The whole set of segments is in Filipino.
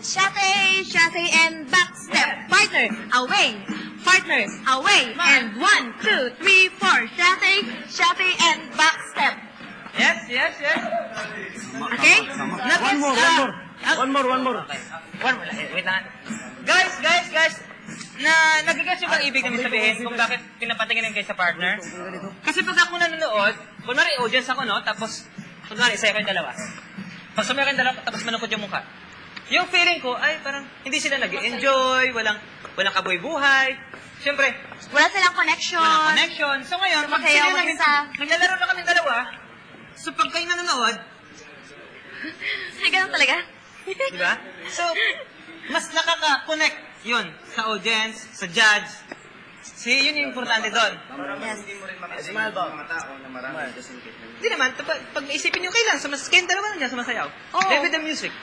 Shate, shate, and back step. Partner, away. Partner, away. And 1, 2, 3, 4. Shate, shate, and back step. Yes. Okay? One more. Okay. One more. Wait lang. Guys. Nagigets yung bang ibig namin sabihin kung bakit pinapatingin kayo sa partner? Kasi pag ako nanonood, kunwari audience ako, no? Tapos, kunwari, isa kayong dalawa. Pag sumaya kayong dalawa, tapos manukod yung mukha. Yung feeling ko, ay parang hindi sila nag-enjoy, walang kabuhay-buhay. Siyempre, Wala silang connection. So ngayon, pag Sumasayaw sila mag-isa. naglalaro na kami dalawa, so pag kayo nanonood, Ay, ganun talaga. di ba? So, mas nakaka-connect yun sa audience, sa judge. Yun yung importante doon. Yes. Smile ba? Mga tao na marami. Hindi naman, pag isipin nyo kailan, kayong dalawa nandiyan sumasayaw. Oo. Then with the music.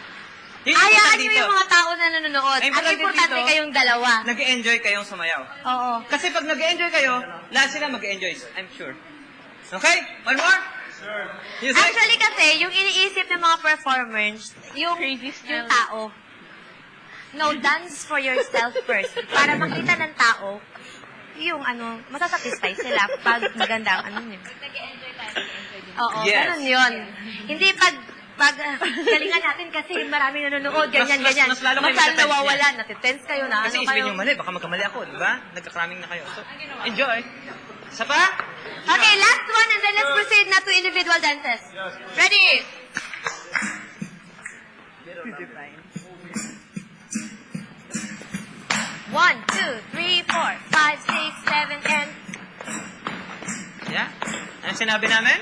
Yun yung Hayaan importante nyo dito. yung mga tao na nanonood. Ay, Ang importante dito, kayong dalawa. Nag-enjoy kayong sumayaw. Oo. Kasi pag nag-enjoy kayo, lahat sila mag-enjoy. I'm sure. Okay? One more? Sure. Music? Actually kasi, yung iniisip ng mga performers, yung tao. No, dance for yourself first. Para makita ng tao, yung masasatisfy sila pag maganda ang nyo. Oo, Yes. ganun yun. Hindi pag galingan natin kasi maraming nanonood, ganyan. Mas lalo kayo Masal natitense nawawala, natitense kayo na Kasi isipin nyo mali, baka magkamali ako, di ba? Nagka-cramming na kayo. So, enjoy. Isa pa? Okay, last one and then let's proceed na to individual dances. Ready? One, 2, 3, 4, 5, 6, 7, and... Yeah? Anong sinabi namin?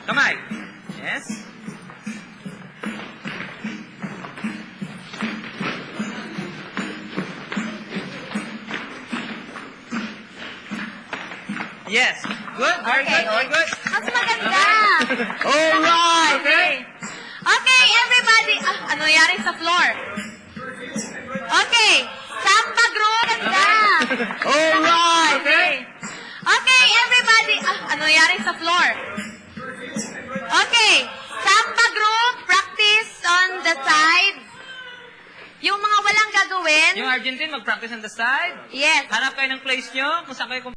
Kamay. Yes? Yes. Good. Very Okay. good. Mas maganda! Alright! Okay, everybody! Ano nangyari sa floor? Okay, samba group! Ganda! Alright! Okay, everybody! Ano nangyari sa floor? Okay, samba group, practice on the side. Yung mga walang gagawin, Yung Argentine, mag-practice on the side. yes. Hanap kayo ng place nyo, kung saan kayo